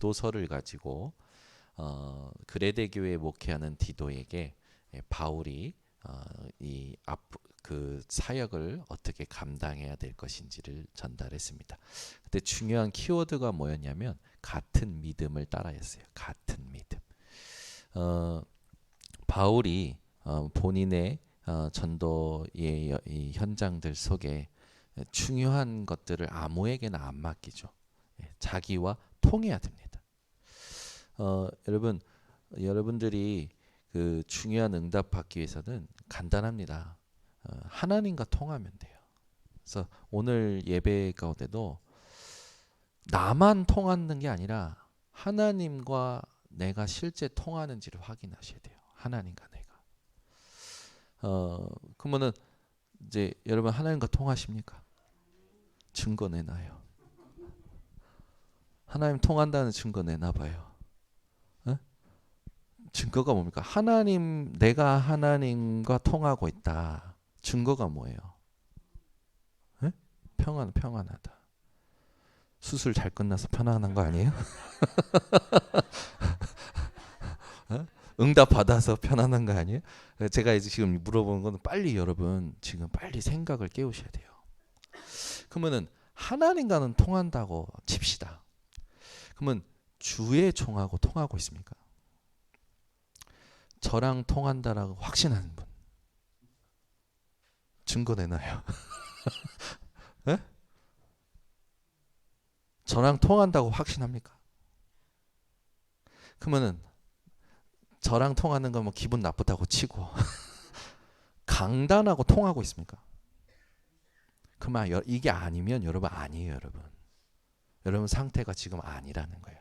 도서를 가지고 그레데 교회에 목회하는 디도에게 바울이 그 사역을 어떻게 감당해야 될 것인지를 전달했습니다. 그때 중요한 키워드가 뭐였냐면 같은 믿음을 따라했어요. 같은 믿음. 바울이 본인의 전도의 이 현장들 속에 중요한 것들을 아무에게나 안 맡기죠. 자기와 통해야 됩니다. 여러분들이 그 중요한 응답 받기 위해서는 간단합니다. 하나님과 통하면 돼요. 그래서 오늘 예배 가운데도 나만 통하는 게 아니라 하나님과 내가 실제 통하는지를 확인하셔야 돼요. 하나님과 내가. 그러면은 이제 여러분 하나님과 통하십니까? 증거 내놔요. 하나님 통한다는 증거 내놔봐요. 에? 증거가 뭡니까? 내가 하나님과 통하고 있다. 증거가 뭐예요? 에? 평안하다. 수술 잘 끝나서 편안한 거 아니에요? 응답 받아서 편안한 거 아니에요? 제가 이제 지금 물어보는 건 빨리 여러분 지금 빨리 생각을 깨우셔야 돼요. 그러면은 하나님과는 통한다고 칩시다. 그러면 주의 종하고 통하고 있습니까? 저랑 통한다라고 확신하는 분 증거 내놔요. 네? 저랑 통한다고 확신합니까? 그러면은 저랑 통하는 건 뭐 기분 나쁘다고 치고 강단하고 통하고 있습니까? 그러면 이게 아니면 여러분 아니에요, 여러분. 여러분 상태가 지금 아니라는 거예요.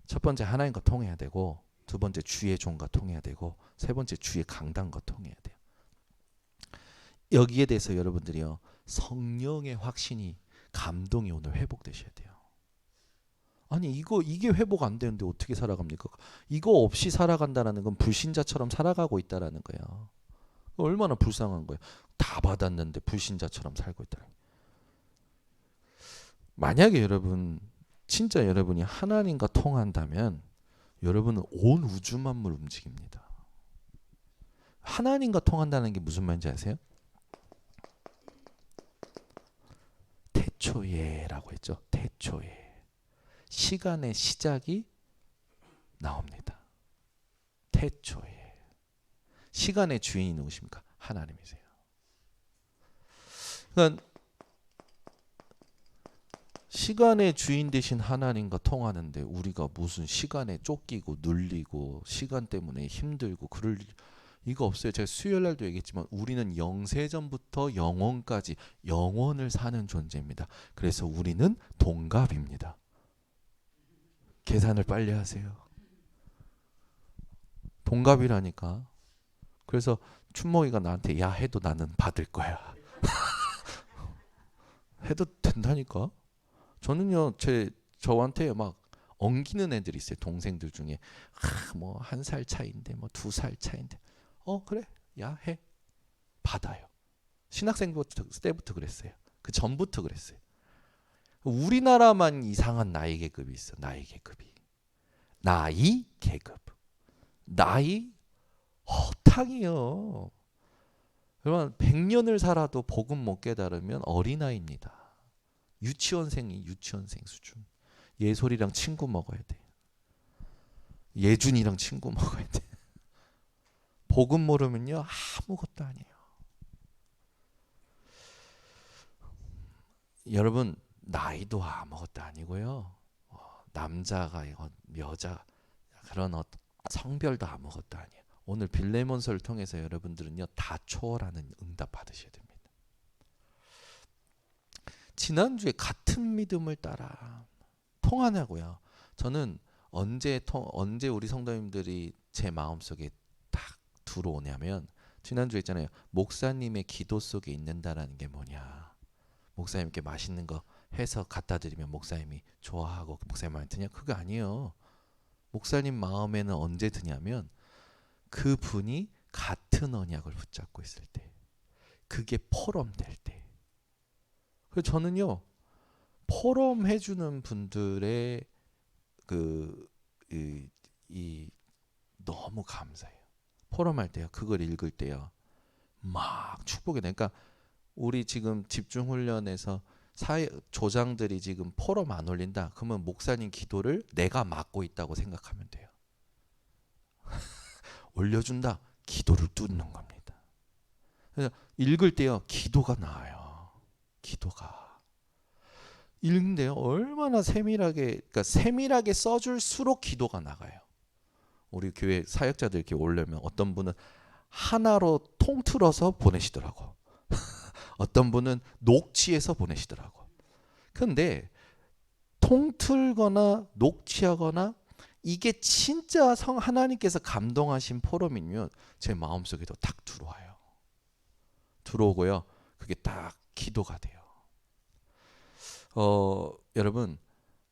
첫 번째 하나님과 통해야 되고, 두 번째 주의 종과 통해야 되고, 세 번째 주의 강단과 통해야 돼요. 여기에 대해서 여러분들이요 성령의 확신이 감동이 오늘 회복되셔야 돼요. 아니 이게 회복 안 되는데 어떻게 살아갑니까? 이거 없이 살아간다는 건 불신자처럼 살아가고 있다라는 거예요. 얼마나 불쌍한 거예요. 다 받았는데 불신자처럼 살고 있다. 만약에 여러분 진짜 여러분이 하나님과 통한다면 여러분은 온 우주 만물 움직입니다. 하나님과 통한다는 게 무슨 말인지 아세요? 태초에라고 했죠. 태초에. 시간의 시작이 나옵니다. 태초에. 시간의 주인이 누구십니까? 하나님이세요. 그러니까 시간의 주인 되신 하나님과 통하는데 우리가 무슨 시간에 쫓기고 눌리고 시간 때문에 힘들고 그럴 이거 없어요. 제가 수요일 날도 얘기했지만 우리는 영세전부터 영원까지 영원을 사는 존재입니다. 그래서 우리는 동갑입니다. 계산을 빨리 하세요. 동갑이라니까. 그래서 춘목이가 나한테 야 해도 나는 받을 거야. 해도 된다니까. 저는요 저한테 막 엉기는 애들이 있어요. 동생들 중에 뭐 1살 차인데 뭐 2살 차인데 그래 야 해 받아요. 신학생 때부터 그랬어요. 그 전부터 그랬어요. 우리나라만 이상한 나이 계급이 있어. 나이 계급이. 나이 계급. 나이 허탕이요. 여러분 100년을 살아도 복음 못 깨달으면 어린아이입니다. 유치원생 수준. 예솔이랑 친구 먹어야 돼. 예준이랑 친구 먹어야 돼. 복음 모르면요 아무것도 아니에요. 여러분 나이도 아무것도 아니고요. 남자가 여자 그런 성별도 아무것도 아니에요. 오늘 빌레몬서를 통해서 여러분들은요 다 초월하는 응답 받으셔야 됩니다. 지난주에 같은 믿음을 따라 통하냐고요. 저는 언제 우리 성도님들이 제 마음속에 딱 들어오냐면 지난주에 있잖아요. 목사님의 기도 속에 있는다라는 게 뭐냐. 목사님께 맛있는 거 해서 갖다 드리면 목사님이 좋아하고 목사님한테 드냐? 그거 아니에요. 목사님 마음에는 언제 드냐면 그분이 같은 언약을 붙잡고 있을 때 그게 포럼될 때. 그래서 저는요 포럼해 주는 분들의 이 너무 감사해요. 포럼할 때요. 그걸 읽을 때요. 막 축복이 돼. 그러니까 우리 지금 집중훈련에서 조장들이 지금 포럼 안 올린다. 그러면 목사님 기도를 내가 맡고 있다고 생각하면 돼요. 올려준다. 기도를 뚫는 겁니다. 그래서 읽을 때요. 기도가 나와요. 기도가. 읽는데요. 얼마나 세밀하게, 그러니까 세밀하게 써줄수록 기도가 나가요. 우리 교회 사역자들 이렇게 올려면 어떤 분은 하나로 통틀어서 보내시더라고. 어떤 분은 녹취해서 보내시더라고. 근데 통틀거나 녹취하거나 이게 진짜 하나님께서 감동하신 포럼이면 제 마음속에도 딱 들어와요. 들어오고요. 그게 딱 기도가 돼요. 여러분,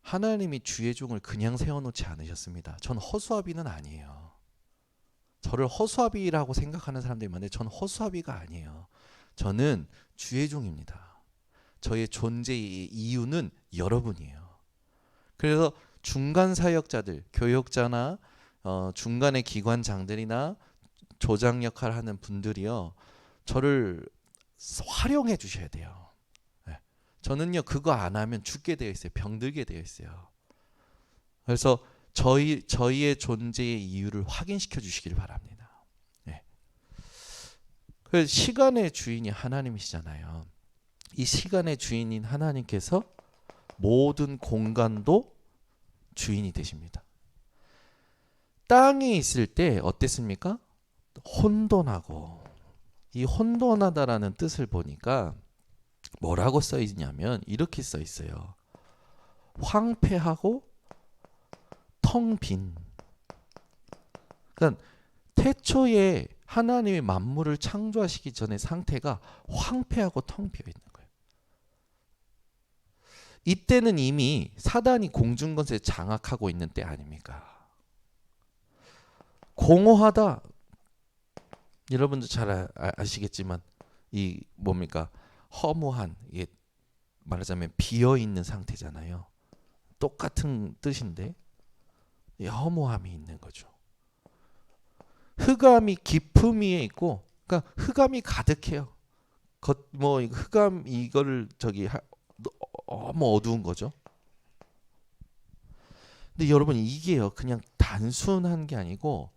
하나님이 주의 종을 그냥 세워놓지 않으셨습니다. 전 허수아비는 아니에요. 저를 허수아비라고 생각하는 사람들이 많은데 전 허수아비가 아니에요. 저는 주의 종입니다. 저의 존재의 이유는 여러분이에요. 그래서 중간 사역자들, 교역자나 중간의 기관장들이나 조장 역할을 하는 분들이요. 저를 활용해 주셔야 돼요. 네. 저는요. 그거 안 하면 죽게 되어 있어요. 병들게 되어 있어요. 그래서 저희의 존재의 이유를 확인시켜 주시길 바랍니다. 네. 그 시간의 주인이 하나님이시잖아요. 이 시간의 주인인 하나님께서 모든 공간도 주인이 되십니다. 땅에 있을 때 어땠습니까? 혼돈하고, 이 혼돈하다라는 뜻을 보니까 뭐라고 써 있냐면 이렇게 써 있어요. 황폐하고 텅 빈. 그러니까 태초에 하나님이 만물을 창조하시기 전의 상태가 황폐하고 텅 비어 있는 거예요. 이때는 이미 사단이 공중권세를 장악하고 있는 때 아닙니까? 공허하다. 여러분도 잘 아시겠지만 이 뭡니까? 허무한, 이게 말하자면 비어 있는 상태잖아요. 똑같은 뜻인데 이 허무함이 있는 거죠. 흑암이 깊음 위에 있고, 그러니까 흑암이 가득해요. 흑암 이거를 너무 어두운 거죠. 근데 여러분 이게요 그냥 단순한 게 아니고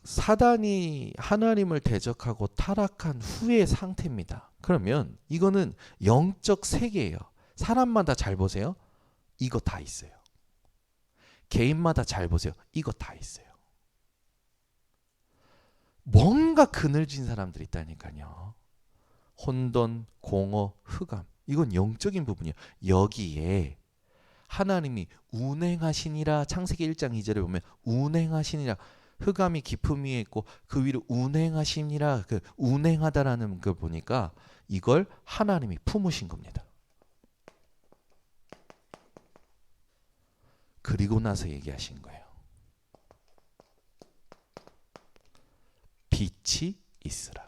사단이 하나님을 대적하고 타락한 후의 상태입니다. 그러면 이거는 영적 세계예요. 사람마다 잘 보세요. 이거 다 있어요. 개인마다 잘 보세요. 이거 다 있어요. 뭔가 그늘진 사람들이 있다니까요. 혼돈, 공허, 흑암. 이건 영적인 부분이에요. 여기에 하나님이 운행하시니라, 창세기 1장 2절에 보면 운행하시니라, 흑암이 깊음 위에 있고 그 위로 운행하시니라, 그 운행하다라는 걸 보니까 이걸 하나님이 품으신 겁니다. 그리고 나서 얘기하신 거예요. 빛이 있으라.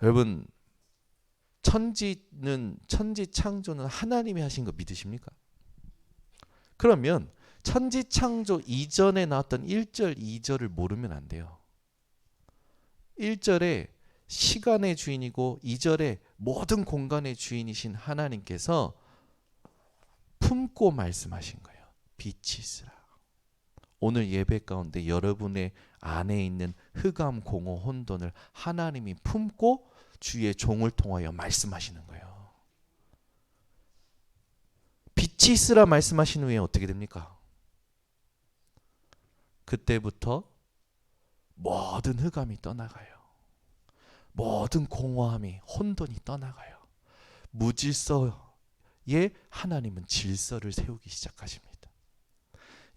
여러분, 천지 창조는 하나님이 하신 거 믿으십니까? 그러면 천지 창조 이전에 나왔던 1절, 2절을 모르면 안 돼요. 1절에 시간의 주인이고 2절에 모든 공간의 주인이신 하나님께서 품고 말씀하신 거예요. 빛이 있으라. 오늘 예배 가운데 여러분의 안에 있는 흑암, 공허, 혼돈을 하나님이 품고 주의 종을 통하여 말씀하시는 거예요. 빛이 있으라 말씀하신 후에 어떻게 됩니까? 그때부터 모든 흑암이 떠나가요. 모든 공허함이, 혼돈이 떠나가요. 무질서에 하나님은 질서를 세우기 시작하십니다.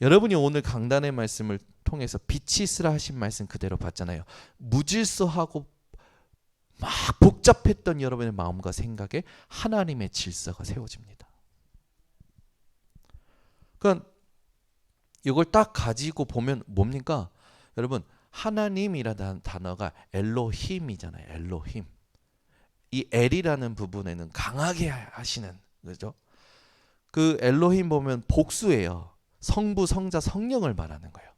여러분이 오늘 강단의 말씀을 통해서 빛이 있으라 하신 말씀 그대로 봤잖아요. 무질서하고 막 복잡했던 여러분의 마음과 생각에 하나님의 질서가 세워집니다. 그러니까 이걸 딱 가지고 보면 뭡니까? 여러분, 하나님이라는 단어가 엘로힘이잖아요. 엘로힘. 이 엘이라는 부분에는 강하게 하시는, 그죠? 그 엘로힘 보면 복수예요. 성부, 성자, 성령을 말하는 거예요.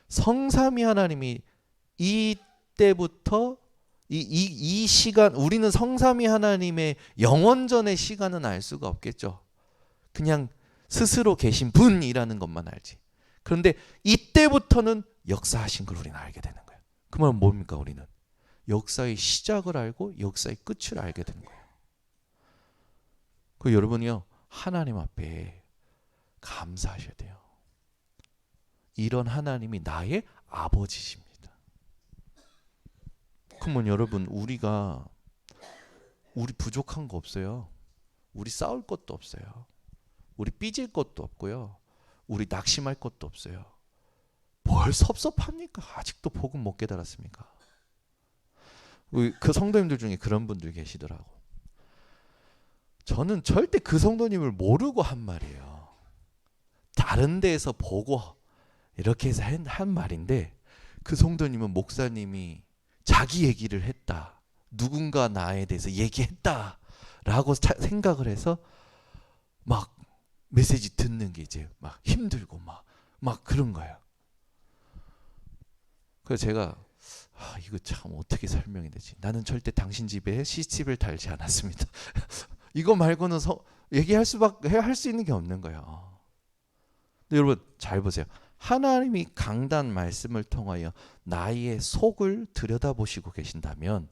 성삼위 하나님이 이때부터 이 시간, 우리는 성삼위 하나님의 영원전의 시간은 알 수가 없겠죠. 그냥 스스로 계신 분이라는 것만 알지. 그런데 이때부터는 역사하신 걸 우리는 알게 되는 거예요. 그 말은 뭡니까? 우리는 역사의 시작을 알고 역사의 끝을 알게 되는 거예요. 그 여러분이요, 하나님 앞에 감사하셔야 돼요. 이런 하나님이 나의 아버지십니다. 그러면 여러분, 우리 부족한 거 없어요. 우리 싸울 것도 없어요. 우리 삐질 것도 없고요. 우리 낙심할 것도 없어요. 뭘 섭섭합니까? 아직도 복음 못 깨달았습니까? 그 성도님들 중에 그런 분들 계시더라고. 저는 절대 그 성도님을 모르고 한 말이에요. 다른 데에서 보고 이렇게 해서 한 말인데, 그 성도님은 목사님이 자기 얘기를 했다, 누군가 나에 대해서 얘기했다 라고 생각을 해서 막 메시지 듣는 게 이제 막 힘들고 막 그런 거예요. 그래서 제가 이거 참 어떻게 설명이 되지? 나는 절대 당신 집에 CCTV를 달지 않았습니다. 이거 말고는 얘기할 수밖에 할 수 있는 게 없는 거예요. 근데 여러분 잘 보세요. 하나님이 강단 말씀을 통하여 나의 속을 들여다보시고 계신다면,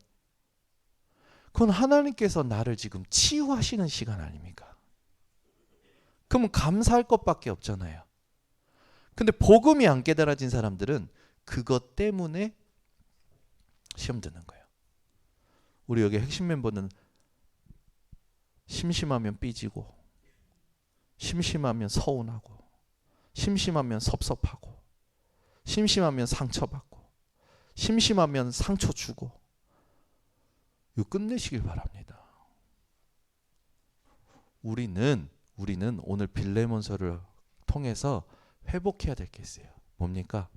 그건 하나님께서 나를 지금 치유하시는 시간 아닙니까? 그러면 감사할 것밖에 없잖아요. 근데 복음이 안 깨달아진 사람들은 그것 때문에 시험 드는 거예요. 우리 여기 핵심 멤버는 심심하면 삐지고, 심심하면 서운하고, 심심하면 섭섭하고, 심심하면 상처받고, 심심하면 상처 주고. 이거 끝내시길 바랍니다. 우리는 오늘 빌레몬서를 통해서 회복해야 될 게 있어요. 뭡니까?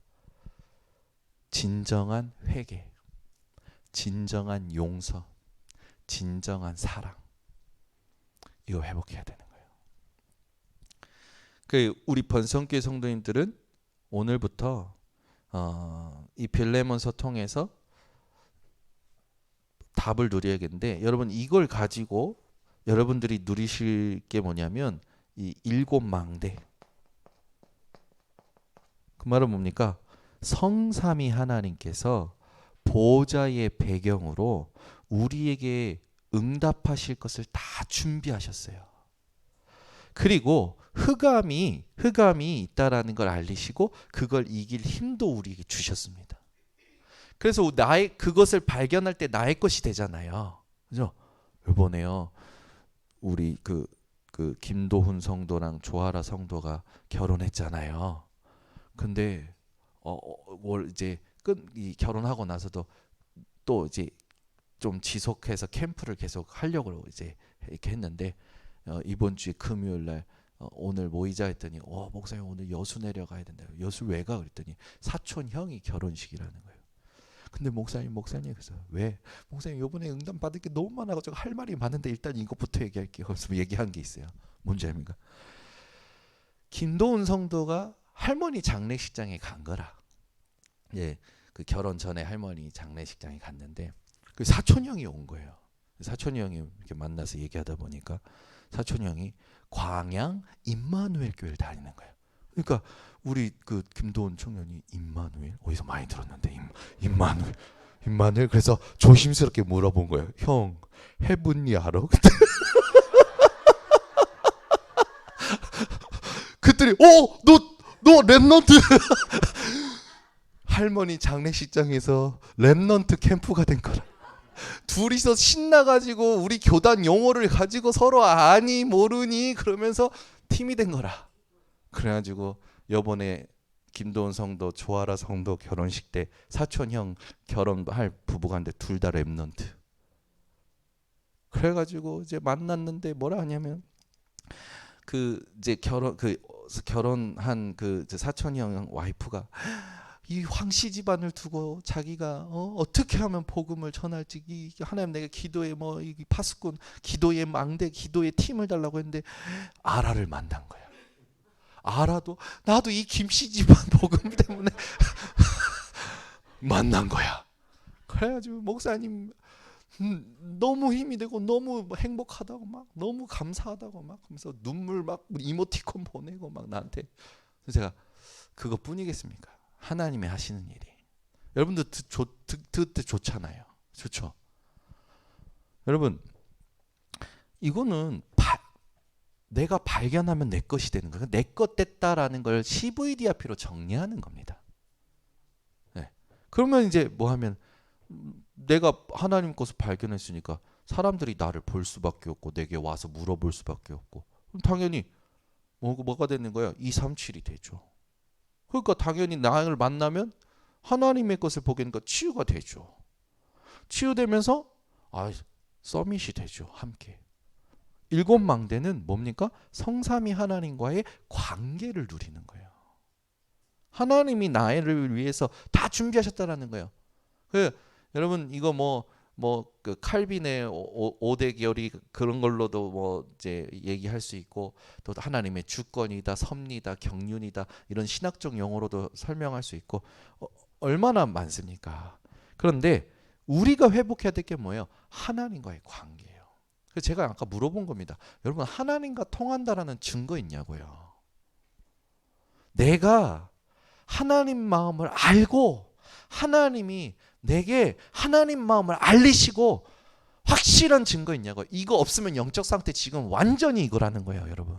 진정한 회개, 진정한 용서, 진정한 사랑. 이거 회복해야 되는 거예요. 우리 번성교회 성도님들은 오늘부터 이 빌레몬서 통해서 답을 누려야겠는데, 여러분 이걸 가지고 여러분들이 누리실 게 뭐냐면 이 7망대. 그 말은 뭡니까? 성삼위 하나님께서 보좌의 배경으로 우리에게 응답하실 것을 다 준비하셨어요. 그리고 흑암이 있다라는 걸 알리시고 그걸 이길 힘도 우리에게 주셨습니다. 그래서 그것을 발견할 때 나의 것이 되잖아요. 그죠? 이번에요, 우리 그 김도훈 성도랑 조아라 성도가 결혼했잖아요. 근데 이제 결혼하고 나서도 또 이제 좀 지속해서 캠프를 계속 하려고 이제 이렇게 했는데, 이번 주에 금요일 날 오늘 모이자 했더니 목사님 오늘 여수 내려가야 된다. 여수 왜 가? 그랬더니 사촌 형이 결혼식이라는 거예요. 근데 목사님 그래서 왜? 목사님 이번에 응답 받을 게 너무 많아가지고 할 말이 많은데 일단 이것부터 얘기할게요. 그래서 얘기한 게 있어요. 뭔지 아닙니까? 김도훈 성도가 할머니 장례식장에 간 거라. 예, 그 결혼 전에 할머니 장례식장에 갔는데 그 사촌 형이 온 거예요. 사촌 형이 이렇게 만나서 얘기하다 보니까 사촌 형이 광양 임마누엘 교회를 다니는 거예요. 그러니까 우리 그 김도훈 청년이 임마누엘 어디서 많이 들었는데 임마누엘 그래서 조심스럽게 물어본 거예요. 형 해분이 알아? 그랬더니 너 랩넌트 할머니 장례식장에서 랩넌트 캠프가 된 거라. 둘이서 신나가지고 우리 교단 용어를 가지고 서로 아니 모르니 그러면서 팀이 된 거라. 그래가지고 요번에 김도훈 성도 조아라 성도 결혼식 때 사촌 형 결혼할 부부간데 둘 다 랩넌트. 그래가지고 이제 만났는데 뭐라 하냐면 그 이제 결혼한 그 사촌 형 와이프가 이 황씨 집안을 두고 자기가 어떻게 하면 복음을 전할지, 이 하나님 내가 기도에 이 파수꾼 기도의 망대 기도의 팀을 달라고 했는데 아라를 만난 거야. 아라도 나도 이 김씨 집안 복음 때문에 만난 거야. 그래가지고 목사님 너무 힘이 되고 너무 행복하다고 막 너무 감사하다고 막 하면서 눈물 막 이모티콘 보내고 막 나한테. 그래서 제가 그것뿐이겠습니까? 하나님이 하시는 일이. 여러분들 듣을 때 좋잖아요. 좋죠? 여러분 이거는 내가 발견하면 내 것이 되는 거예요. 내 것 됐다라는 걸 CVDRP로 정리하는 겁니다. 네. 그러면 이제 뭐 하면 내가 하나님 것을 발견했으니까 사람들이 나를 볼 수밖에 없고 내게 와서 물어볼 수밖에 없고 그럼 당연히 뭐가 되는 거야? 237이 되죠. 그러니까 당연히 나를 만나면 하나님의 것을 보게 되니까 치유가 되죠. 치유되면서 서밋이 되죠. 함께. 일곱 망대는 뭡니까? 성삼위 하나님과의 관계를 누리는 거예요. 하나님이 나를 위해서 다 준비하셨다라는 거예요. 여러분 이거 그 칼빈의 5대 결의 그런 걸로도 이제 얘기할 수 있고 또 하나님의 주권이다, 섭리다, 경륜이다 이런 신학적 용어로도 설명할 수 있고 얼마나 많습니까? 그런데 우리가 회복해야 될 게 뭐예요? 하나님과의 관계예요. 그래서 제가 아까 물어본 겁니다. 여러분 하나님과 통한다라는 증거 있냐고요? 내가 하나님 마음을 알고 하나님이 내게 하나님 마음을 알리시고 확실한 증거 있냐고요? 이거 없으면 영적 상태 지금 완전히 이거라는 거예요, 여러분.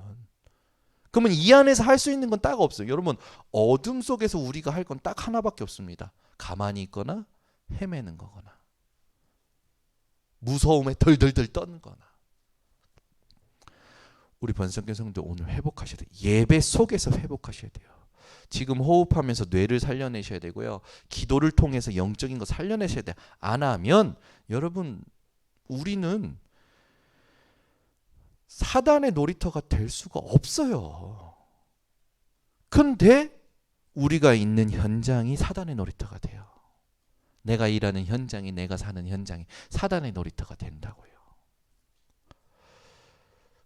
그러면 이 안에서 할 수 있는 건 딱 없어요. 여러분 어둠 속에서 우리가 할 건 딱 하나밖에 없습니다. 가만히 있거나 헤매는 거거나 무서움에 덜덜덜 떠는 거나. 우리 번성교 성도 오늘 회복하셔야 돼요. 예배 속에서 회복하셔야 돼요. 지금 호흡하면서 뇌를 살려내셔야 되고요. 기도를 통해서 영적인 거 살려내셔야 돼요. 안 하면 여러분 우리는 사단의 놀이터가 될 수가 없어요. 근데 우리가 있는 현장이 사단의 놀이터가 돼요. 내가 일하는 현장이 내가 사는 현장이 사단의 놀이터가 된다고요.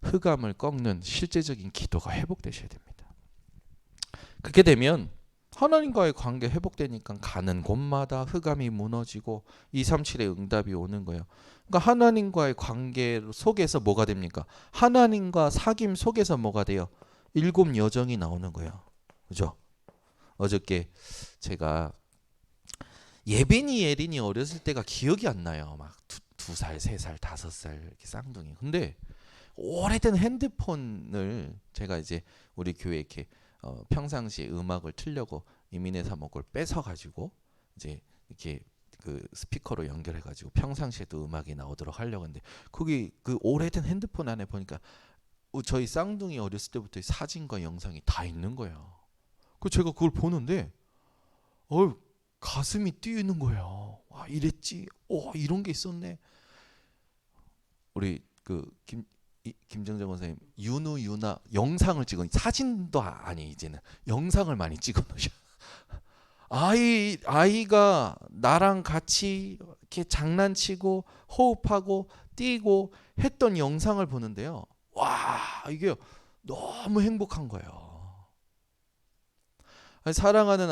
흑암을 꺾는 실제적인 기도가 회복되셔야 됩니다. 그렇게 되면 하나님과의 관계 회복되니까 가는 곳마다 흑암이 무너지고 237의 응답이 오는 거예요. 그러니까 하나님과의 관계 속에서 뭐가 됩니까? 하나님과 사귐 속에서 뭐가 돼요? 7 여정이 나오는 거예요. 그죠? 어저께 제가 예빈이 예린이 어렸을 때가 기억이 안 나요. 막 2살, 3살, 5살 이렇게 쌍둥이. 근데 오래된 핸드폰을 제가 이제 우리 교회 이렇게 평상시에 음악을 틀려고 이민혜 사목을 뺏어 가지고 이제 이렇게 그 스피커로 연결해 가지고 평상시에도 음악이 나오도록 하려고 했는데 거기 그 오래된 핸드폰 안에 보니까 저희 쌍둥이 어렸을 때부터 사진과 영상이 다 있는 거예요. 그 제가 그걸 보는데 가슴이 뛰는 거예요. 와, 이랬지. 이런 게 있었네. 우리 그 김정정 원사님 윤우 유나 영상을 찍어 사진도 아니 이제는 영상을 많이 찍어 놓으셔. 아이가 나랑 같이 이렇게 장난치고 호흡하고 뛰고 했던 영상을 보는데요. 와, 이게 너무 행복한 거예요. 사랑하는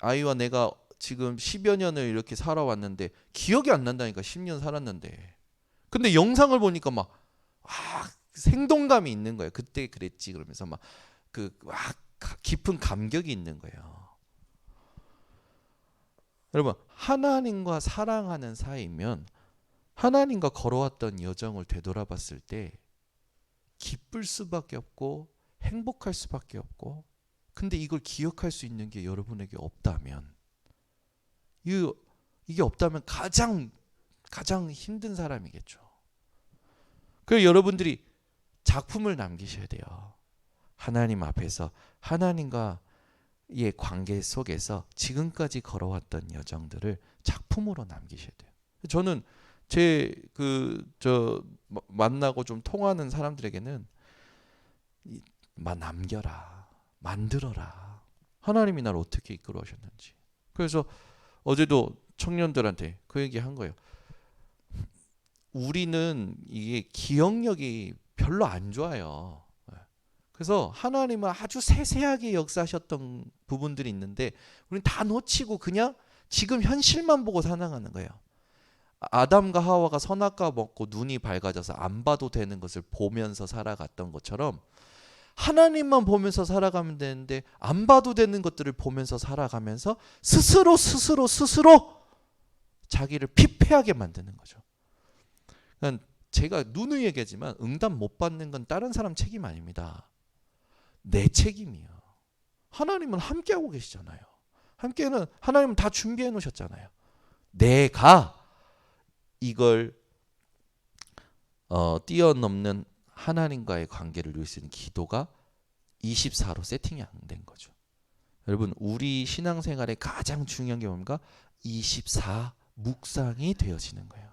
아이와 내가 지금 10여 년을 이렇게 살아왔는데 기억이 안 난다니까. 10년 살았는데. 근데 영상을 보니까 막 생동감이 있는 거예요. 그때 그랬지 그러면서 막 깊은 감격이 있는 거예요. 여러분 하나님과 사랑하는 사이면 하나님과 걸어왔던 여정을 되돌아봤을 때 기쁠 수밖에 없고 행복할 수밖에 없고 근데 이걸 기억할 수 있는 게 여러분에게 없다면 이게 없다면 가장 힘든 사람이겠죠. 그래서 여러분들이 작품을 남기셔야 돼요. 하나님 앞에서 하나님과의 관계 속에서 지금까지 걸어왔던 여정들을 작품으로 남기셔야 돼요. 저는 만나고 좀 통하는 사람들에게는 남겨라, 만들어라. 하나님이 나를 어떻게 이끌어 오셨는지. 그래서 어제도 청년들한테 그 얘기 한 거예요. 우리는 이게 기억력이 별로 안 좋아요. 그래서 하나님은 아주 세세하게 역사하셨던 부분들이 있는데 우리는 다 놓치고 그냥 지금 현실만 보고 살아가는 거예요. 아담과 하와가 선악과 먹고 눈이 밝아져서 안 봐도 되는 것을 보면서 살아갔던 것처럼 하나님만 보면서 살아가면 되는데 안 봐도 되는 것들을 보면서 살아가면서 스스로 자기를 피폐하게 만드는 거죠. 그러니까 제가 누누이 얘기하지만 응답 못 받는 건 다른 사람 책임 아닙니다. 내 책임이요. 하나님은 함께하고 계시잖아요. 함께는 하나님은 다 준비해 놓으셨잖아요. 내가 이걸 뛰어넘는 하나님과의 관계를 누릴 수 있는 기도가 24로 세팅이 안 된 거죠. 여러분 우리 신앙생활의 가장 중요한 게 뭡니까? 24 묵상이 되어지는 거예요.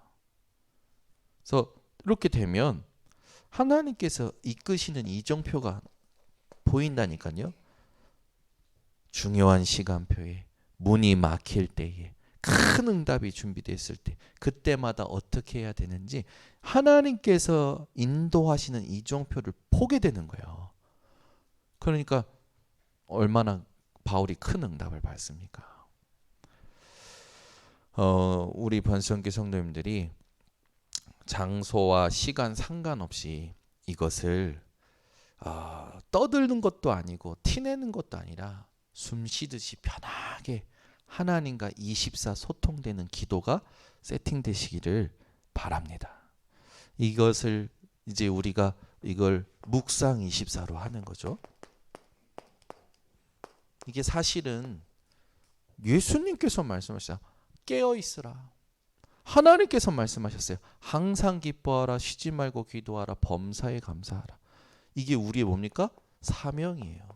그래서 이렇게 되면 하나님께서 이끄시는 이정표가 보인다니까요. 중요한 시간표에 문이 막힐 때에 큰 응답이 준비됐을 때 그때마다 어떻게 해야 되는지 하나님께서 인도하시는 이정표를 보게 되는 거예요. 그러니까 얼마나 바울이 큰 응답을 받습니까? 우리 번성교 성도님들이 장소와 시간 상관없이 이것을 떠드는 것도 아니고 티내는 것도 아니라 숨 쉬듯이 편하게 하나님과 24 소통되는 기도가 세팅되시기를 바랍니다. 이것을 이제 우리가 이걸 묵상 24로 하는 거죠. 이게 사실은 예수님께서 말씀하셨어요. 깨어 있으라. 하나님께서 말씀하셨어요. 항상 기뻐하라, 쉬지 말고 기도하라, 범사에 감사하라. 이게 우리의 뭡니까? 사명이에요.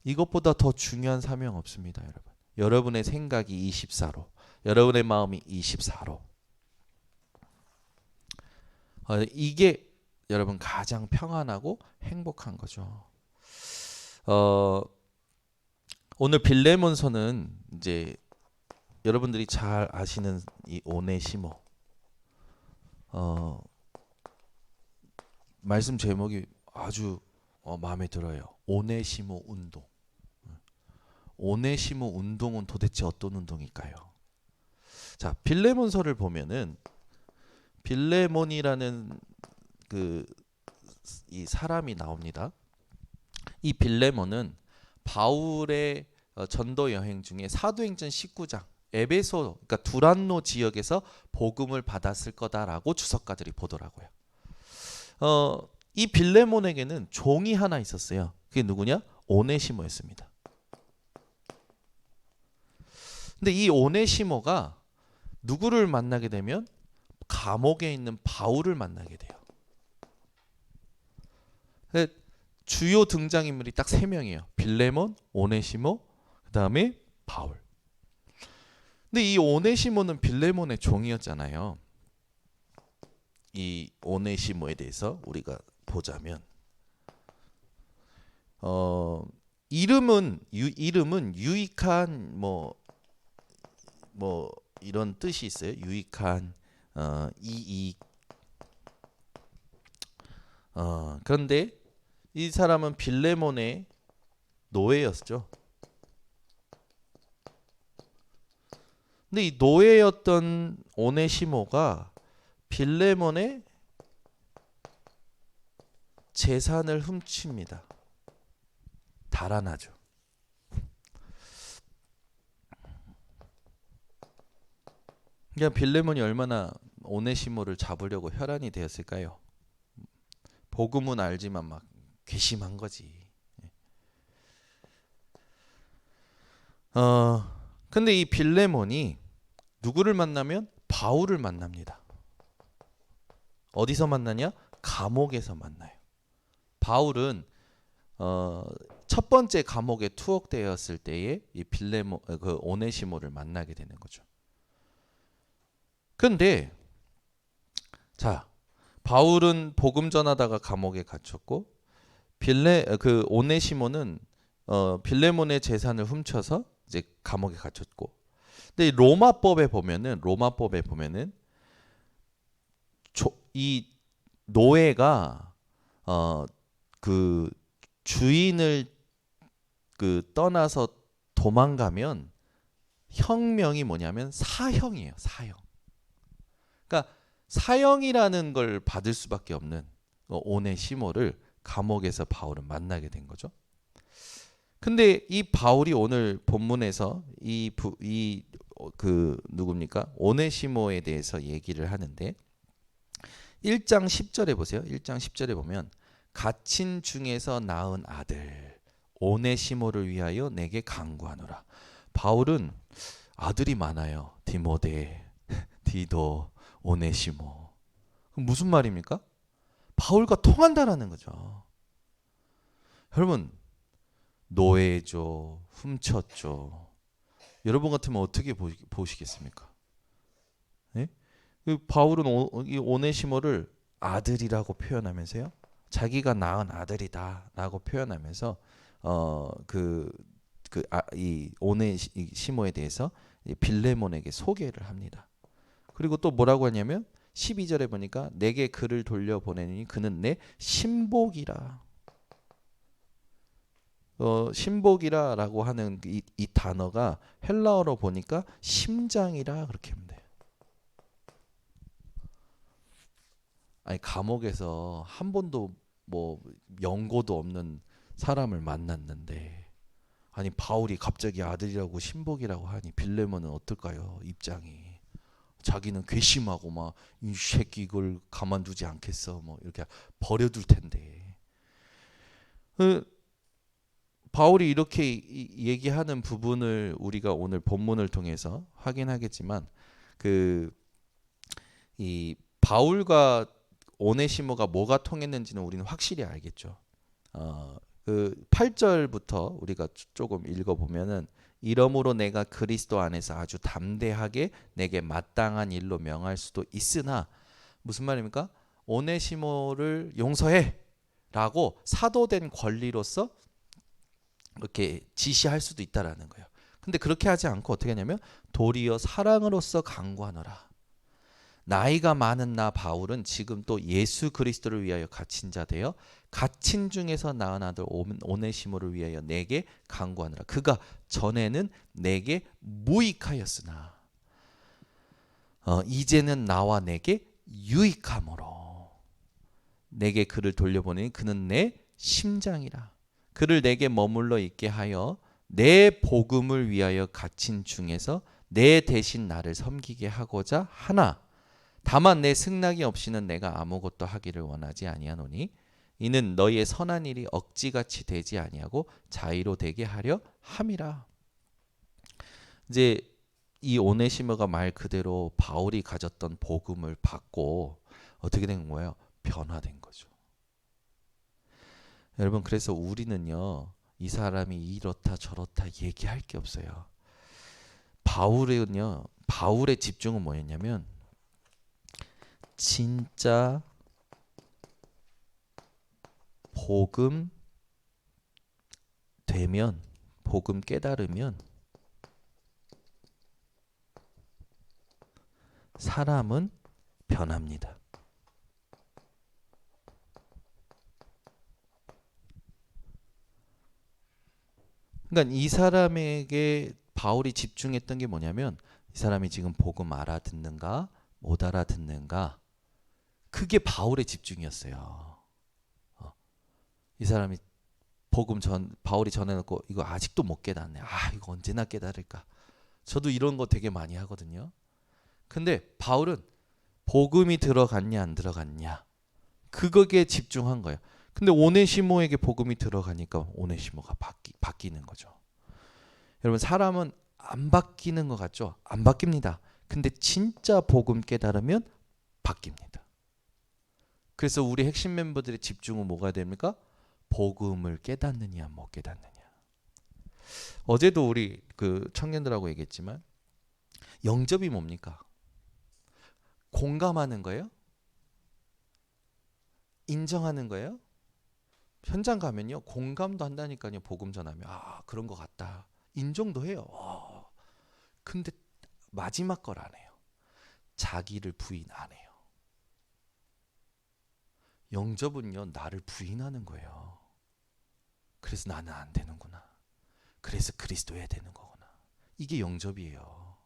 이것보다 더 중요한 사명 없습니다, 여러분. 여러분의 생각이 24로, 여러분의 마음이 24로. 이게 여러분 가장 평안하고 행복한 거죠. 오늘 빌레몬서는 이제 여러분들이 잘 아시는 이 오네시모. 말씀 제목이 아주 마음에 들어요. 오네시모 운동. 오네시모 운동은 도대체 어떤 운동일까요? 자, 빌레몬서를 보면은 빌레몬이라는 이 사람이 나옵니다. 이 빌레몬은 바울의 전도 여행 중에 사도행전 19장 에베소, 그러니까 두란노 지역에서 복음을 받았을 거다라고 주석가들이 보더라고요. 이 빌레몬에게는 종이 하나 있었어요. 그게 누구냐? 오네시모였습니다. 근데 이 오네시모가 누구를 만나게 되면 감옥에 있는 바울을 만나게 돼요. 주요 등장인물이 딱 3명이에요. 빌레몬, 오네시모, 그 다음에 바울. 근데 이 오네시모는 빌레몬의 종이었잖아요. 이 오네시모에 대해서 우리가 보자면 이름은 유익한 뭐 이런 뜻이 있어요. 유익한 이익. 그런데 이 사람은 빌레몬의 노예였죠. 근데 이 노예였던 오네시모가 빌레몬의 재산을 훔칩니다. 달아나죠. 그러니까 빌레몬이 얼마나 오네시모를 잡으려고 혈안이 되었을까요? 복음은 알지만 막 괘씸한 거지. 근데 이 빌레몬이 누구를 만나면 바울을 만납니다. 어디서 만나냐? 감옥에서 만나요. 바울은 첫 번째 감옥에 투옥되었을 때에 이 빌레몬 그 오네시모를 만나게 되는 거죠. 근데 자, 바울은 복음 전하다가 감옥에 갇혔고 오네시모는 빌레몬의 재산을 훔쳐서 이제 감옥에 갇혔고. 근데 로마법에 보면은 이 노예가 그 주인을 떠나서 도망가면 형명이 뭐냐면 사형이에요. 사형. 그러니까 사형이라는 걸 받을 수밖에 없는 오네시모를 감옥에서 바울은 만나게 된 거죠. 근데 이 바울이 오늘 본문에서 누굽니까? 오네시모에 대해서 얘기를 하는데 1장 10절에 보세요. 1장 10절에 보면 갇힌 중에서 낳은 아들 오네시모를 위하여 내게 간구하노라. 바울은 아들이 많아요. 디모데, 디도, 오네시모. 무슨 말입니까? 바울과 통한다라는 거죠. 여러분, 노예죠, 훔쳤죠. 여러분 같으면 어떻게 보시겠습니까? 네? 바울은 이 오네시모를 아들이라고 표현하면서요, 자기가 낳은 아들이다라고 표현하면서 이 오네시모에 대해서 빌레몬에게 소개를 합니다. 그리고 또 뭐라고 하냐면 12절에 보니까 내게 그를 돌려보내니 그는 내 신복이라. 신복이라라고 하는 이 단어가 헬라어로 보니까 심장이라 그렇게 하면 돼요. 아니 감옥에서 한 번도 뭐 연고도 없는 사람을 만났는데 아니 바울이 갑자기 아들이라고 신복이라고 하니 빌레몬은 어떨까요? 입장이. 자기는 괘씸하고 막 이 새끼 이걸 가만두지 않겠어 뭐 이렇게 버려둘 텐데. 바울이 이렇게 얘기하는 부분을 우리가 오늘 본문을 통해서 확인하겠지만 이 바울과 오네시모가 뭐가 통했는지는 우리는 확실히 알겠죠. 그 8절부터 우리가 조금 읽어보면은 이러므로 내가 그리스도 안에서 아주 담대하게 내게 마땅한 일로 명할 수도 있으나 무슨 말입니까? 오네시모를 용서해 라고 사도된 권리로서 이렇게 지시할 수도 있다라는 거예요. 근데 그렇게 하지 않고 어떻게 하냐면 도리어 사랑으로서 간구하노라. 나이가 많은 나 바울은 지금 또 예수 그리스도를 위하여 갇힌 자 되어 갇힌 중에서 낳은 아들 오네시모를 위하여 내게 간구하노라. 그가 전에는 내게 무익하였으나 이제는 나와 내게 유익함으로 내게 그를 돌려보내니 그는 내 심장이라. 그를 내게 머물러 있게 하여 내 복음을 위하여 갇힌 중에서 내 대신 나를 섬기게 하고자 하나 다만 내 승낙이 없이는 내가 아무것도 하기를 원하지 아니하노니 이는 너희의 선한 일이 억지같이 되지 아니하고 자의로 되게 하려 함이라. 이제 이 오네시모가 말 그대로 바울이 가졌던 복음을 받고 어떻게 된 거예요? 변화된 거죠. 여러분 그래서 우리는요 이 사람이 이렇다 저렇다 얘기할 게 없어요. 바울의 집중은 뭐였냐면 진짜 복음 되면 복음 깨달으면 사람은 변합니다. 그러니까 이 사람에게 바울이 집중했던 게 뭐냐면 이 사람이 지금 복음 알아듣는가 못 알아듣는가 그게 바울의 집중이었어요. 이 사람이 바울이 전해놓고 이거 아직도 못 깨닫네. 이거 언제나 깨달을까. 저도 이런 거 되게 많이 하거든요. 근데 바울은 복음이 들어갔냐 안 들어갔냐 그거에 집중한 거예요. 근데 오네시모에게 복음이 들어가니까 오네시모가 바뀌는 거죠. 여러분 사람은 안 바뀌는 것 같죠? 안 바뀝니다. 근데 진짜 복음 깨달으면 바뀝니다. 그래서 우리 핵심 멤버들의 집중은 뭐가 됩니까? 복음을 깨닫느냐 못 깨닫느냐. 어제도 우리 그 청년들하고 얘기했지만 영접이 뭡니까? 공감하는 거예요? 인정하는 거예요? 현장 가면요 공감도 한다니까요. 복음 전하면 그런 것 같다 인정도 해요. 근데 마지막 걸 안 해요. 자기를 부인 안 해요. 영접은요, 나를 부인하는 거예요. 그래서 나는 안 되는구나. 그래서 그리스도여야 되는 거구나. 이게 영접이에요.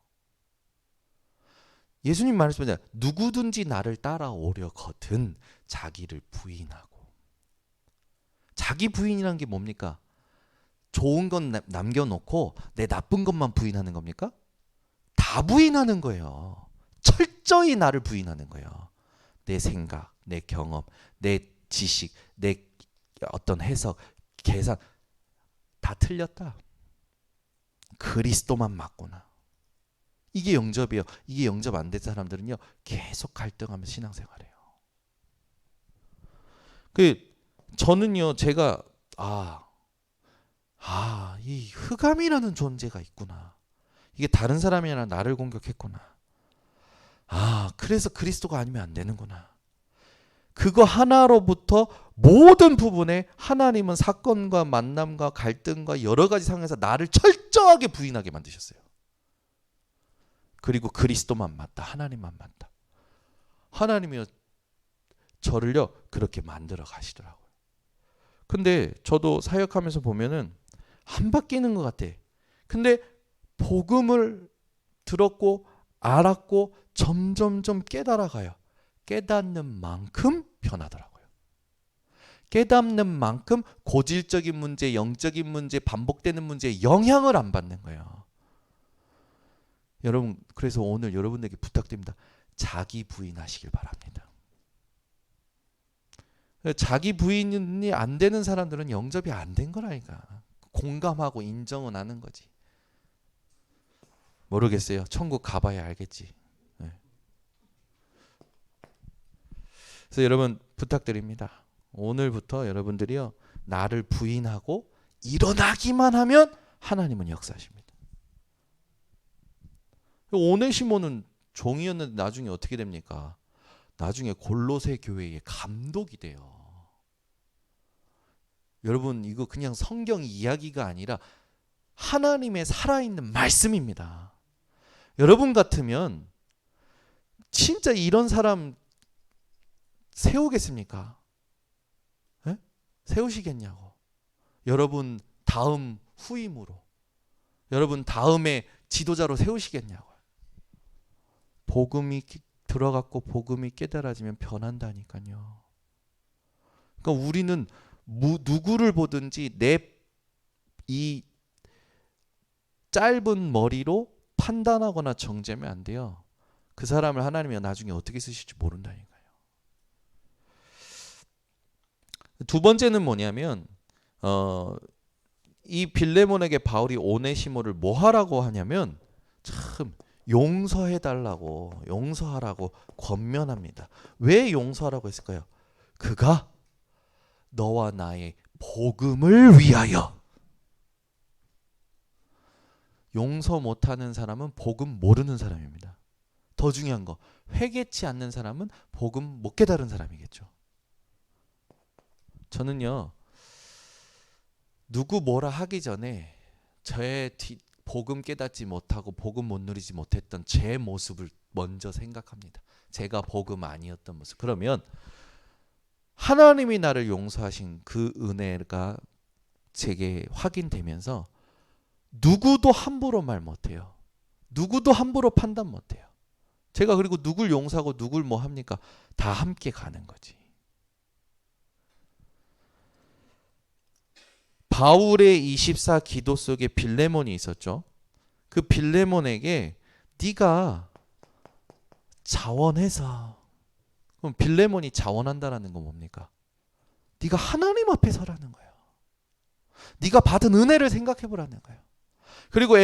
예수님 말씀하셨잖아요. 누구든지 나를 따라오려거든 자기를 부인하고. 자기 부인이란 게 뭡니까? 좋은 건 남겨놓고 내 나쁜 것만 부인하는 겁니까? 다 부인하는 거예요. 철저히 나를 부인하는 거예요. 내 생각, 내 경험, 내 지식, 내 어떤 해석, 계산 다 틀렸다. 그리스도만 맞구나. 이게 영접이에요. 이게 영접 안 된 사람들은요, 계속 갈등하면서 신앙생활해요. 저는요, 제가 이 흑암이라는 존재가 있구나. 이게 다른 사람이 아니라 나를 공격했구나. 그래서 그리스도가 아니면 안 되는구나. 그거 하나로부터 모든 부분에 하나님은 사건과 만남과 갈등과 여러 가지 상황에서 나를 철저하게 부인하게 만드셨어요. 그리고 그리스도만 맞다. 하나님만 맞다. 하나님이요, 저를요 그렇게 만들어 가시더라고요. 근데 저도 사역하면서 보면은 안 바뀌는 것 같아. 근데 복음을 들었고 알았고 점점점 깨달아가요. 깨닫는 만큼 변하더라고요. 깨닫는 만큼 고질적인 문제, 영적인 문제, 반복되는 문제에 영향을 안 받는 거예요. 여러분, 그래서 오늘 여러분에게 부탁드립니다. 자기 부인하시길 바랍니다. 자기 부인이 안 되는 사람들은 영접이 안 된 거라니까. 공감하고 인정은 하는 거지. 모르겠어요. 천국 가봐야 알겠지. 네. 그래서 여러분 부탁드립니다. 오늘부터 여러분들이요, 나를 부인하고 일어나기만 하면 하나님은 역사하십니다. 오네시모는 종이었는데 나중에 어떻게 됩니까? 나중에 골로새 교회의 감독이 돼요. 여러분, 이거 그냥 성경 이야기가 아니라 하나님의 살아있는 말씀입니다. 여러분 같으면 진짜 이런 사람 세우겠습니까? 네? 세우시겠냐고. 여러분 다음 후임으로, 여러분 다음에 지도자로 세우시겠냐고요. 복음이 들어갔고 복음이 깨달아지면 변한다니까요. 그러니까 우리는 누구를 보든지 내 이 짧은 머리로 판단하거나 정죄하면 안 돼요. 그 사람을 하나님이 나중에 어떻게 쓰실지 모른다니까요. 두 번째는 뭐냐면 이 빌레몬에게 바울이 오네시모를 뭐 하라고 하냐면 참 용서해달라고, 용서하라고 권면합니다. 왜 용서하라고 했을까요? 그가 너와 나의 복음을 위하여. 용서 못하는 사람은 복음 모르는 사람입니다. 더 중요한 거, 회개치 않는 사람은 복음 못 깨달은 사람이겠죠. 저는요, 누구 뭐라 하기 전에 저의 복음 깨닫지 못하고 복음 못 누리지 못했던 제 모습을 먼저 생각합니다. 제가 복음 아니었던 모습. 그러면 하나님이 나를 용서하신 그 은혜가 제게 확인되면서 누구도 함부로 말 못해요. 누구도 함부로 판단 못해요. 제가 그리고 누굴 용서하고 누굴 뭐 합니까? 다 함께 가는 거지. 바울의 24 기도 속에 빌레몬이 있었죠. 그 빌레몬에게 네가 자원해서, 그럼 빌레몬이 자원한다라는 건 뭡니까? 네가 하나님 앞에 서라는 거예요. 네가 받은 은혜를 생각해 보라는 거예요. 그리고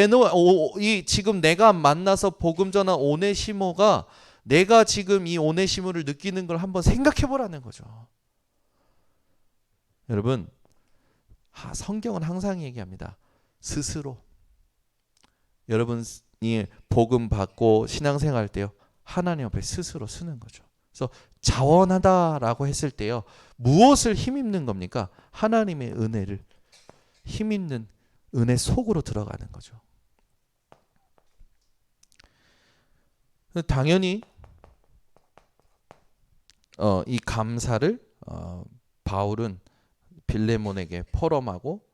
지금 내가 만나서 복음 전한 오네시모가 내가 지금 이 오네시모를 느끼는 걸 한번 생각해 보라는 거죠. 여러분, 성경은 항상 얘기합니다. 스스로. 여러분이 복음 받고 신앙생활 때요, 하나님 앞에 스스로 쓰는 거죠. 그래서 자원하다라고 했을 때요, 무엇을 힘입는 겁니까? 하나님의 은혜를 힘입는. 은혜 속으로 들어가는 거죠. 당연히 이 감사를 바울은 빌레몬에게 포럼하고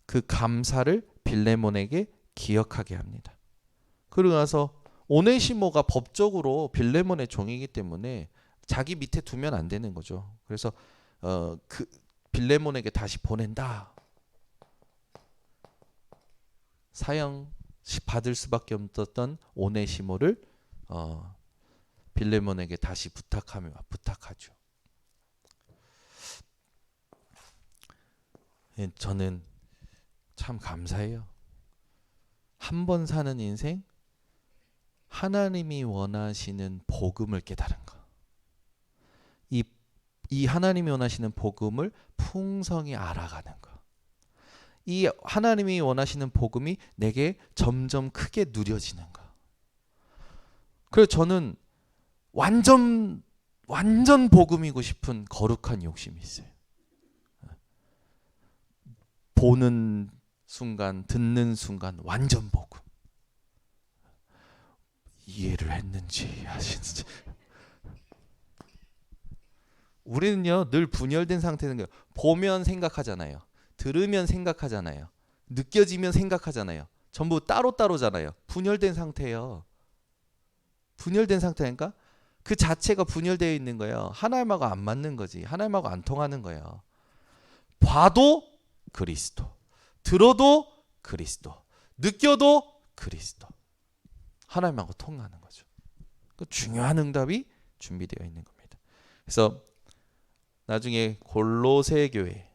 그 감사를 빌레몬에게 기억하게 합니다. 그러고 나서 오네시모가 법적으로 빌레몬의 종이기 때문에 자기 밑에 두면 안 되는 거죠. 그래서 그 빌레몬에게 다시 보낸다. 사형 받을 수밖에 없었던 오네시모를 빌레몬에게 다시 부탁하죠. 저는 참 감사해요. 한 번 사는 인생, 하나님이 원하시는 복음을 깨달은 거. 이 하나님이 원하시는 복음을 풍성히 알아가는 거. 이 하나님이 원하시는 복음이 내게 점점 크게 누려지는 거. 그래서 저는 완전 복음이고 싶은 거룩한 욕심이 있어요. 보는 순간, 듣는 순간 완전 복음. 이해를 했는지 하시는지. 우리는요 늘 분열된 상태는 거예요. 보면 생각하잖아요. 들으면 생각하잖아요. 느껴지면 생각하잖아요. 전부 따로따로잖아요. 분열된 상태예요. 분열된 상태니까 그 자체가 분열되어 있는 거예요. 하나님하고 안 맞는 거지. 하나님하고 안 통하는 거예요. 봐도 그리스도, 들어도 그리스도, 느껴도 그리스도. 하나님하고 통하는 거죠. 그 중요한 응답이 준비되어 있는 겁니다. 그래서 나중에 골로새 교회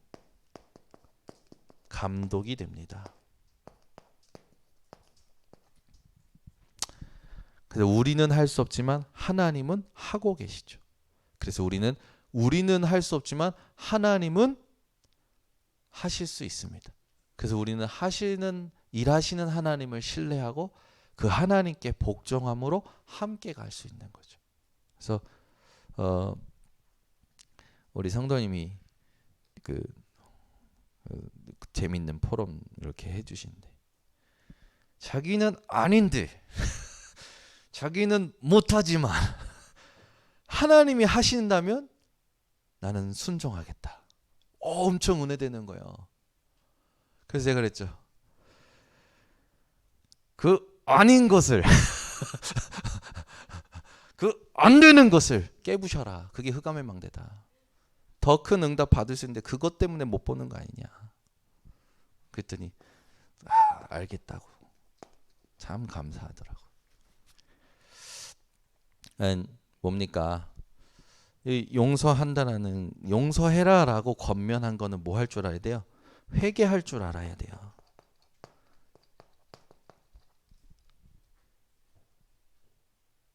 감독이 됩니다. 그래서 우리는 할 수 없지만 하나님은 하고 계시죠. 그래서 우리는 할 수 없지만 하나님은 하실 수 있습니다. 그래서 우리는 일하시는 하나님을 신뢰하고 그 하나님께 복종함으로 함께 갈 수 있는 거죠. 그래서 우리 성도님이 재밌는 포럼 이렇게 해주신대. 자기는 아닌데 자기는 못하지만 하나님이 하신다면 나는 순종하겠다. 엄청 은혜되는 거예요. 그래서 제가 그랬죠. 그 아닌 것을 그 안 되는 것을 깨부셔라. 그게 흑암의 망대다. 더 큰 응답 받을 수 있는데 그것 때문에 못 보는 거 아니냐. 그랬더니 알겠다고. 참 감사하더라고. 뭡니까? 용서해라라고 권면한 거는 뭐 할 줄 알아야 돼요? 회개할 줄 알아야 돼요.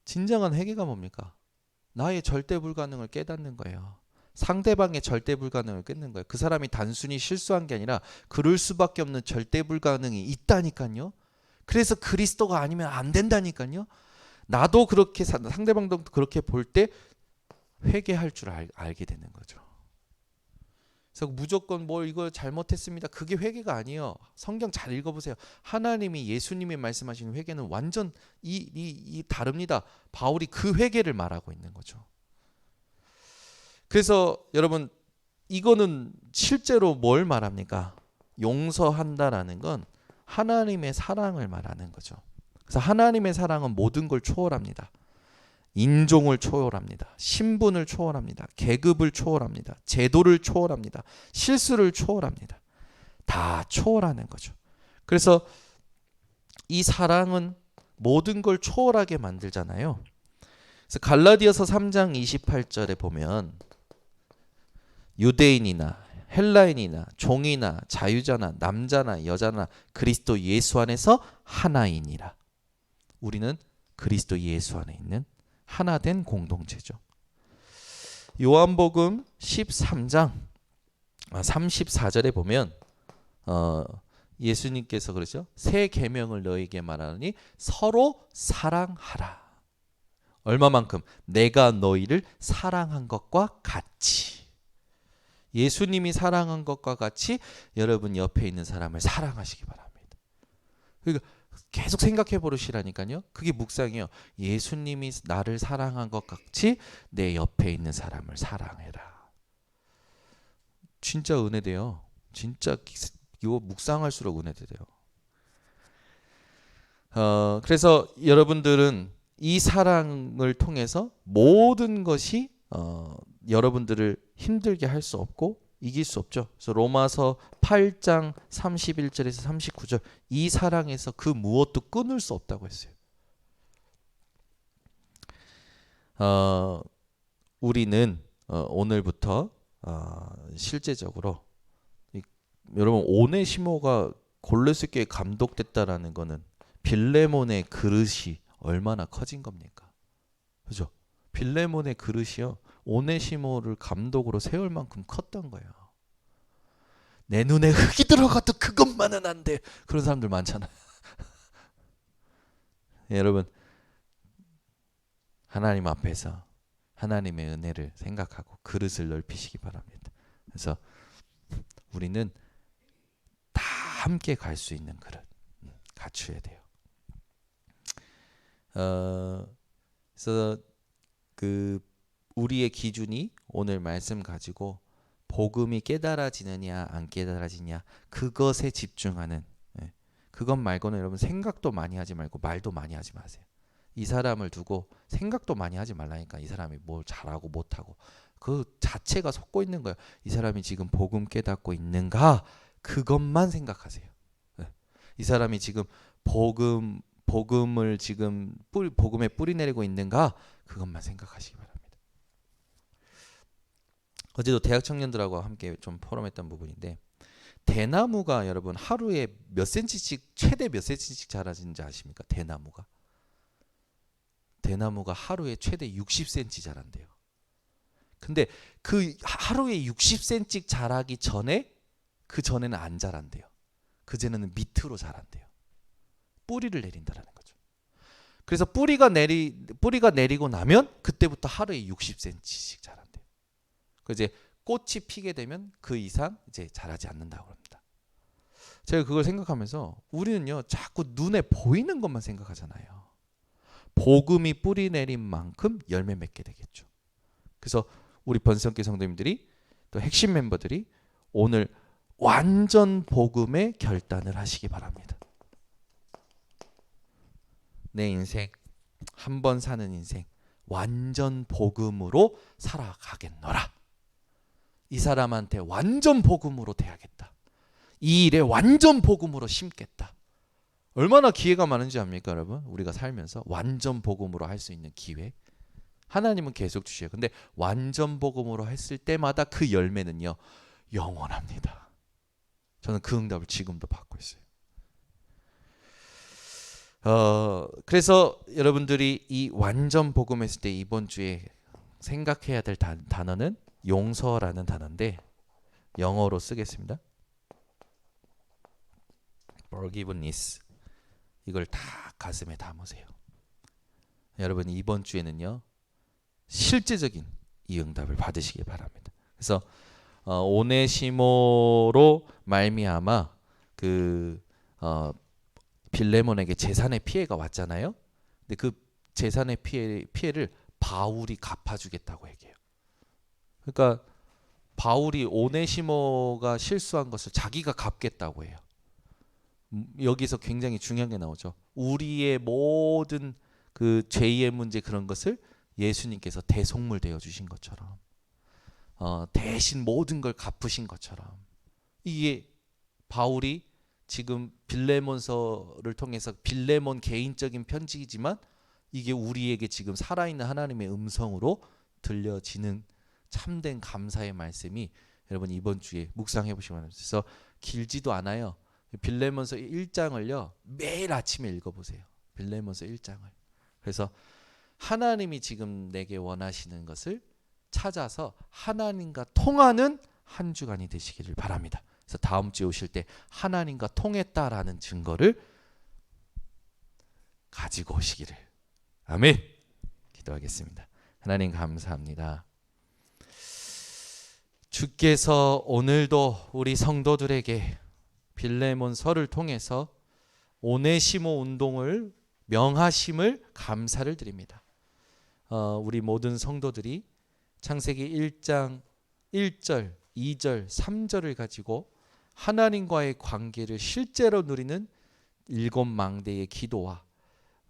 진정한 회개가 뭡니까? 나의 절대 불가능을 깨닫는 거예요. 상대방의 절대 불가능을 깨닫는 거예요. 그 사람이 단순히 실수한 게 아니라 그럴 수밖에 없는 절대 불가능이 있다니까요. 그래서 그리스도가 아니면 안 된다니까요. 나도 그렇게 상대방도 그렇게 볼 때 회개할 줄 알게 되는 거죠. 그래서 무조건 이거 잘못했습니다. 그게 회개가 아니에요. 성경 잘 읽어보세요. 하나님이 예수님이 말씀하시는 회개는 완전 다릅니다. 바울이 그 회개를 말하고 있는 거죠. 그래서 여러분 이거는 실제로 뭘 말합니까? 용서한다라는 건 하나님의 사랑을 말하는 거죠. 그래서 하나님의 사랑은 모든 걸 초월합니다. 인종을 초월합니다. 신분을 초월합니다. 계급을 초월합니다. 제도를 초월합니다. 실수를 초월합니다. 다 초월하는 거죠. 그래서 이 사랑은 모든 걸 초월하게 만들잖아요. 그래서 갈라디아서 3장 28절에 보면 유대인이나 헬라인이나 종이나 자유자나 남자나 여자나 그리스도 예수 안에서 하나이니라. 우리는 그리스도 예수 안에 있는 하나된 공동체죠. 요한복음 13장 34절에 보면 예수님께서 그러죠. 새 계명을 너희에게 말하노니 서로 사랑하라. 얼마만큼? 내가 너희를 사랑한 것과 같이. 예수님이 사랑한 것과 같이 여러분 옆에 있는 사람을 사랑하시기 바랍니다. 그러니까 계속 생각해 보시라니까요. 그게 묵상이에요. 예수님이 나를 사랑한 것 같이 내 옆에 있는 사람을 사랑해라. 진짜 은혜돼요. 진짜 이거 묵상할수록 은혜돼요. 그래서 여러분들은 이 사랑을 통해서 모든 것이 여러분들을 힘들게 할 수 없고 이길 수 없죠. 그래서 로마서 8장 31절에서 39절 이 사랑에서 그 무엇도 끊을 수 없다고 했어요. 우리는 오늘부터 실제적으로 여러분 오네시모가 골로새교에 감독됐다라는 거는 빌레몬의 그릇이 얼마나 커진 겁니까? 그죠? 빌레몬의 그릇이요. 오네시모를 감독으로 세울 만큼 컸던 거예요. 내 눈에 흙이 들어가도 그것만은 안 돼. 그런 사람들 많잖아요. 여러분 하나님 앞에서 하나님의 은혜를 생각하고 그릇을 넓히시기 바랍니다. 그래서 우리는 다 함께 갈 수 있는 그릇 갖춰야 돼요. 그래서 그 우리의 기준이 오늘 말씀 가지고 복음이 깨달아지느냐 안 깨달아지냐 그것에 집중하는 그것 말고는 여러분 생각도 많이 하지 말고 말도 많이 하지 마세요. 이 사람을 두고 생각도 많이 하지 말라니까. 이 사람이 뭘 잘하고 못하고 그 자체가 속고 있는 거예요. 이 사람이 지금 복음 깨닫고 있는가 그것만 생각하세요. 이 사람이 지금 복음을 지금 복음에 뿌리 내리고 있는가 그것만 생각하시기 바랍니다. 어제도 대학 청년들하고 함께 좀 포럼했던 부분인데 대나무가 여러분 하루에 몇 센치씩 최대 몇 센치씩 자라는지 아십니까? 대나무가 하루에 최대 60cm 자란대요. 근데 그 하루에 60cm 자라기 전에 그 전에는 안 자란대요. 그 전에는 밑으로 자란대요. 뿌리를 내린다라는 거죠. 그래서 뿌리가 내리고 나면 그때부터 하루에 60cm씩 자란대요. 그 이제 꽃이 피게 되면 그 이상 이제 자라지 않는다고 합니다. 제가 그걸 생각하면서 우리는요 자꾸 눈에 보이는 것만 생각하잖아요. 복음이 뿌리 내린 만큼 열매 맺게 되겠죠. 그래서 우리 번성교 성도님들이 또 핵심 멤버들이 오늘 완전 복음의 결단을 하시기 바랍니다. 내 인생 한 번 사는 인생 완전 복음으로 살아가겠노라. 이 사람한테 완전 복음으로 대하겠다. 이 일에 완전 복음으로 심겠다. 얼마나 기회가 많은지 압니까, 여러분? 우리가 살면서 완전 복음으로 할 수 있는 기회. 하나님은 계속 주셔요. 근데 완전 복음으로 했을 때마다 그 열매는요 영원합니다. 저는 그 응답을 지금도 받고 있어요. 그래서 여러분들이 이 완전 복음했을 때 이번 주에 생각해야 될 단어는 용서라는 단어인데 영어로 쓰겠습니다. forgiveness. 이걸 다 가슴에 담으세요. 여러분 이번 주에는요 실제적인 이 응답을 받으시기 바랍니다. 그래서 오네시모로 말미암아 그 빌레몬에게 재산의 피해가 왔잖아요. 근데 그 재산의 피해를 바울이 갚아주겠다고 얘기해요. 그러니까 바울이 오네시모가 실수한 것을 자기가 갚겠다고 해요. 여기서 굉장히 중요한 게 나오죠. 우리의 모든 그 죄의 문제 그런 것을 예수님께서 대속물 되어 주신 것처럼 대신 모든 걸 갚으신 것처럼 이게 바울이 지금 빌레몬서를 통해서 빌레몬 개인적인 편지이지만 이게 우리에게 지금 살아있는 하나님의 음성으로 들려지는 참된 감사의 말씀이 여러분 이번 주에 묵상해 보시면 합니다. 그래서 길지도 않아요. 빌레몬서 1장을요 매일 아침에 읽어보세요. 빌레몬서 1장을. 그래서 하나님이 지금 내게 원하시는 것을 찾아서 하나님과 통하는 한 주간이 되시기를 바랍니다. 그래서 다음 주에 오실 때 하나님과 통했다라는 증거를 가지고 오시기를. 아멘. 기도하겠습니다. 하나님 감사합니다. 주께서 오늘도 우리 성도들에게 빌레몬서를 통해서 오네시모 운동을 명하심을 감사를 드립니다. 우리 모든 성도들이 창세기 1장 1절, 2절, 3절을 가지고 하나님과의 관계를 실제로 누리는 7망대의 기도와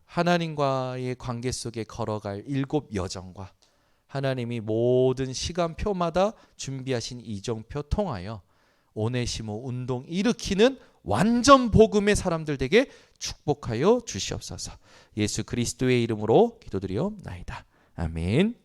하나님과의 관계 속에 걸어갈 7 여정과 하나님이 모든 시간표마다 준비하신 이정표 통하여 오네시모 운동 일으키는 완전 복음의 사람들 되게 축복하여 주시옵소서. 예수 그리스도의 이름으로 기도드리옵나이다. 아멘.